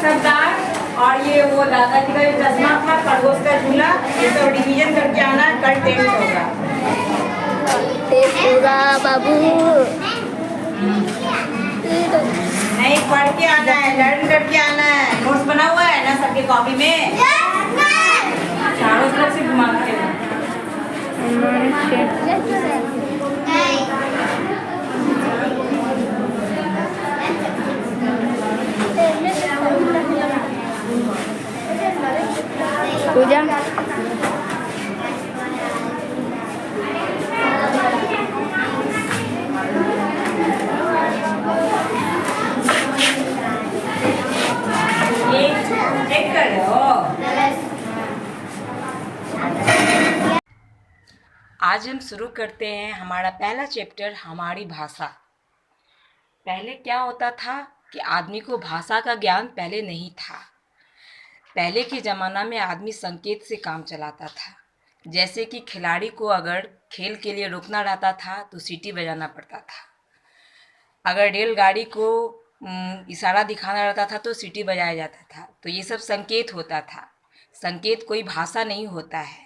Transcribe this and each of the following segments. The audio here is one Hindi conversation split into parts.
सरदार और ये वो दादाजी का चश्मा था, खरगोश का झूला, ये सब रिवीजन करके आना, कल टेस्ट होगा। टेस्ट होगा बाबू। नहीं, पढ़ के आना है, लर्न करके आना है। नोट्स बना हुआ है ना सबके कॉपी में? चारों तरफ से घुमा के पूजा चेक कर लो। आज हम शुरू करते हैं हमारा पहला चैप्टर, हमारी भाषा। पहले क्या होता था कि आदमी को भाषा का ज्ञान पहले नहीं था। पहले के ज़माना में आदमी संकेत से काम चलाता था। जैसे कि खिलाड़ी को अगर खेल के लिए रुकना रहता था तो सीटी बजाना पड़ता था। अगर रेलगाड़ी को इशारा दिखाना रहता था तो सीटी बजाया जाता था। तो ये सब संकेत होता था। संकेत कोई भाषा नहीं होता है।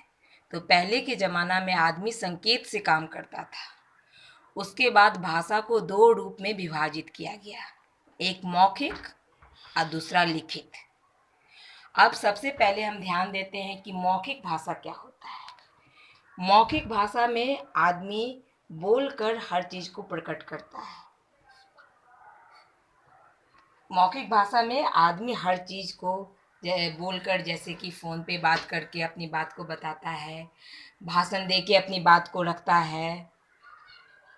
तो पहले के ज़माना में आदमी संकेत से काम करता था। उसके बाद भाषा को दो रूप में विभाजित किया गया, एक मौखिक और दूसरा लिखित। अब सबसे पहले हम ध्यान देते हैं कि मौखिक भाषा क्या होता है। मौखिक भाषा में आदमी बोलकर हर चीज़ को प्रकट करता है। मौखिक भाषा में आदमी हर चीज़ को बोलकर, जैसे कि फ़ोन पे बात करके अपनी बात को बताता है, भाषण दे के अपनी बात को रखता है।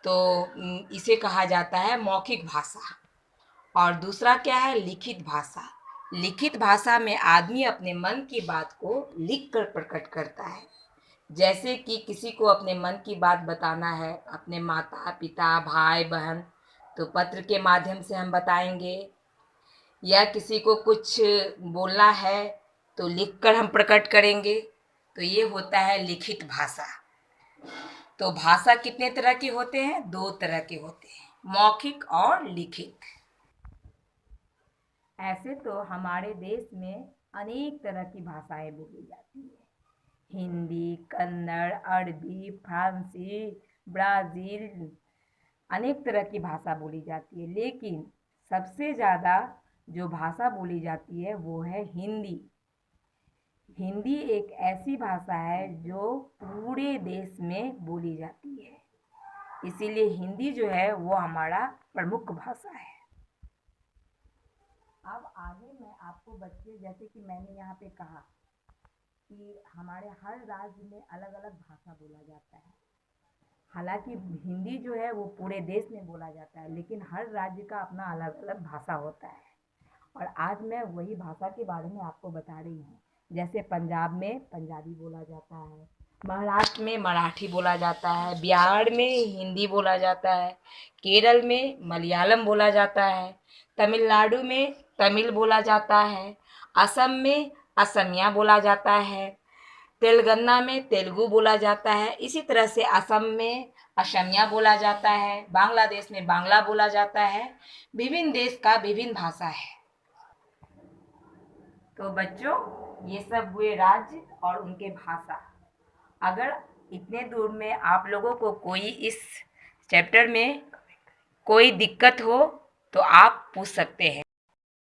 तो इसे कहा जाता है मौखिक भाषा। और दूसरा क्या है? लिखित भाषा। लिखित भाषा में आदमी अपने मन की बात को लिख कर प्रकट करता है। जैसे कि किसी को अपने मन की बात बताना है, अपने माता पिता भाई बहन, तो पत्र के माध्यम से हम बताएंगे। या किसी को कुछ बोलना है तो लिखकर हम प्रकट करेंगे। तो ये होता है लिखित भाषा। तो भाषा कितने तरह के होते हैं? दो तरह के होते हैं, मौखिक और लिखित। ऐसे तो हमारे देश में अनेक तरह की भाषाएं बोली जाती है। हिंदी, कन्नड़, अरबी, फारसी, ब्राज़ील, अनेक तरह की भाषा बोली जाती है। लेकिन सबसे ज़्यादा जो भाषा बोली जाती है वो है हिंदी। हिंदी एक ऐसी भाषा है जो पूरे देश में बोली जाती है। इसीलिए हिंदी जो है वो हमारा प्रमुख भाषा है। अब आगे मैं आपको बच्चे, जैसे कि मैंने यहाँ पे कहा कि हमारे हर राज्य में अलग अलग भाषा बोला जाता है। हालांकि हिंदी जो है वो पूरे देश में बोला जाता है, लेकिन हर राज्य का अपना अलग अलग भाषा होता है। और आज मैं वही भाषा के बारे में आपको बता रही हूँ। जैसे पंजाब में पंजाबी बोला जाता है, महाराष्ट्र में मराठी बोला जाता है, बिहार में हिंदी बोला जाता है, केरल में मलयालम बोला जाता है, तमिलनाडु में तमिल बोला जाता है, असम में असमिया बोला जाता है, तेलंगाना में तेलुगु बोला जाता है। इसी तरह से असम में असमिया बोला जाता है, बांग्लादेश में बांग्ला बोला जाता है। विभिन्न देश का विभिन्न भाषा है। तो बच्चों, ये सब हुए राज्य और उनके भाषा। अगर इतने दूर में आप लोगों को कोई इस चैप्टर में कोई दिक्कत हो तो आप पूछ सकते हैं।